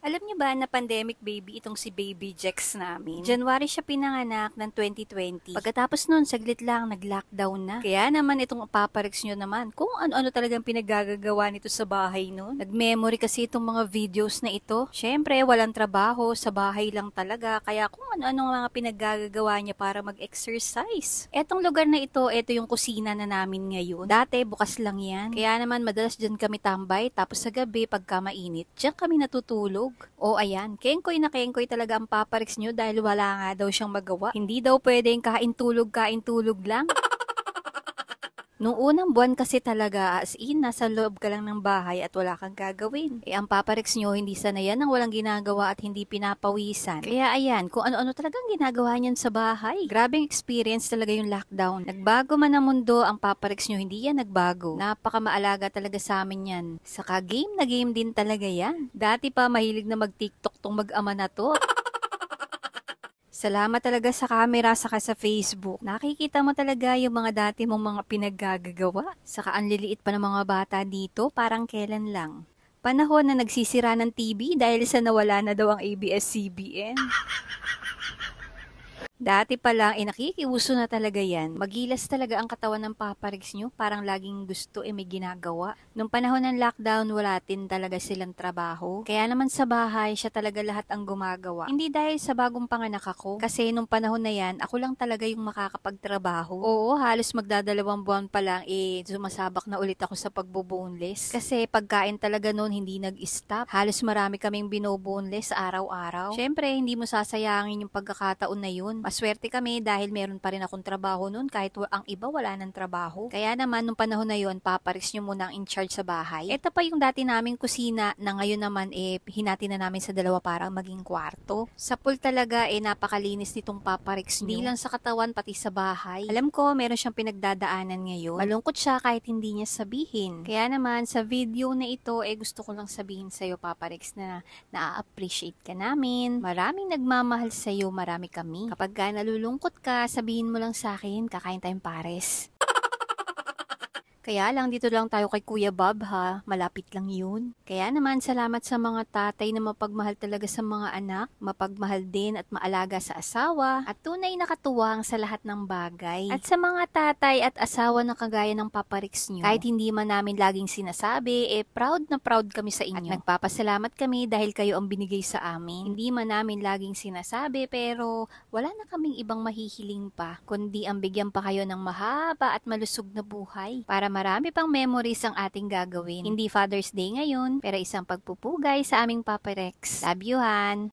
Alam niyo ba na pandemic baby itong si Baby Jex namin? January siya pinanganak ng 2020. Pagkatapos nun, saglit lang, nag-lockdown na. Kaya naman itong paparix nyo naman, kung ano-ano talagang pinagagagawa nito sa bahay nun. Nag-memory kasi itong mga videos na ito. Syempre, walang trabaho, sa bahay lang talaga. Kaya kung ano-ano mga pinaggagawa niya para mag-exercise. Etong lugar na ito yung kusina na namin ngayon. Dati, bukas lang yan. Kaya naman, madalas dyan kami tambay. Tapos sa gabi, pagka mainit, dyan kami natutulog. O ayan, kengkoy na kengkoy talaga ang paparix nyo dahil wala nga daw siyang magawa. Hindi daw pwedeng kain tulog lang. Nung unang buwan kasi talaga, as in, nasa loob ka lang ng bahay at wala kang gagawin. Ang paparix nyo, hindi sanayan ng walang ginagawa at hindi pinapawisan. Kaya ayan, kung ano-ano talagang ginagawa niyan sa bahay. Grabing experience talaga yung lockdown. Nagbago man ang mundo, ang paparix nyo, hindi yan nagbago. Napaka-maalaga talaga sa amin yan. Saka game na game din talaga yan. Dati pa mahilig na mag-TikTok tong mag-ama na to. Salamat talaga sa camera saka sa Facebook. Nakikita mo talaga yung mga dati mong mga pinaggagagawa. Saka ang liliit pa ng mga bata dito, parang kailan lang. Panahon na nagsisira ng TV dahil sa nawala na daw ang ABS-CBN. Dati pa lang, nakikiuso na talaga yan. Magilas talaga ang katawan ng paparix nyo. Parang laging gusto may ginagawa. Nung panahon ng lockdown, wala din talaga silang trabaho. Kaya naman sa bahay, siya talaga lahat ang gumagawa. Hindi dahil sa bagong panganak ako. Kasi nung panahon na yan, ako lang talaga yung makakapagtrabaho. Oo, halos magdadalawang buwan pa lang, sumasabak na ulit ako sa pagboboneless. Kasi pagkain talaga noon hindi nag-stop. Halos marami kaming binoboneless araw-araw. Syempre, hindi mo sasayangin yung pagkakataon na yun. Maswerte kami dahil meron pa rin akong trabaho noon kahit ang iba wala ng trabaho. Kaya naman nung panahon na yun, paparis nyo muna ang in charge sa bahay. Ito pa yung dati naming kusina na ngayon naman hinati na namin sa dalawa para maging kwarto. Sa pool talaga napakalinis nitong paparix nyo. Hindi lang sa katawan pati sa bahay. Alam ko meron siyang pinagdadaanan ngayon. Malungkot siya kahit hindi niya sabihin. Kaya naman sa video na ito gusto ko lang sabihin sa'yo paparix na na-appreciate ka namin. Maraming nagmamahal sa'yo, marami kami. Kapag nalulungkot ka, sabihin mo lang sa akin, kakain tayong pares. Kaya lang, dito lang tayo kay Kuya Bob ha, malapit lang yun. Kaya naman, salamat sa mga tatay na mapagmahal talaga sa mga anak, mapagmahal din at maalaga sa asawa, at tunay na katuwang sa lahat ng bagay. At sa mga tatay at asawa na kagaya ng paparix nyo, kahit hindi man namin laging sinasabi, proud na proud kami sa inyo. At nagpapasalamat kami dahil kayo ang binigay sa amin. Hindi man namin laging sinasabi, pero wala na kaming ibang mahihiling pa, kundi ang bigyan pa kayo ng mahaba at malusog na buhay, para marami pang memories ang ating gagawin. Hindi Father's Day ngayon, pero isang pagpupugay sa aming paparex. Love you, Han!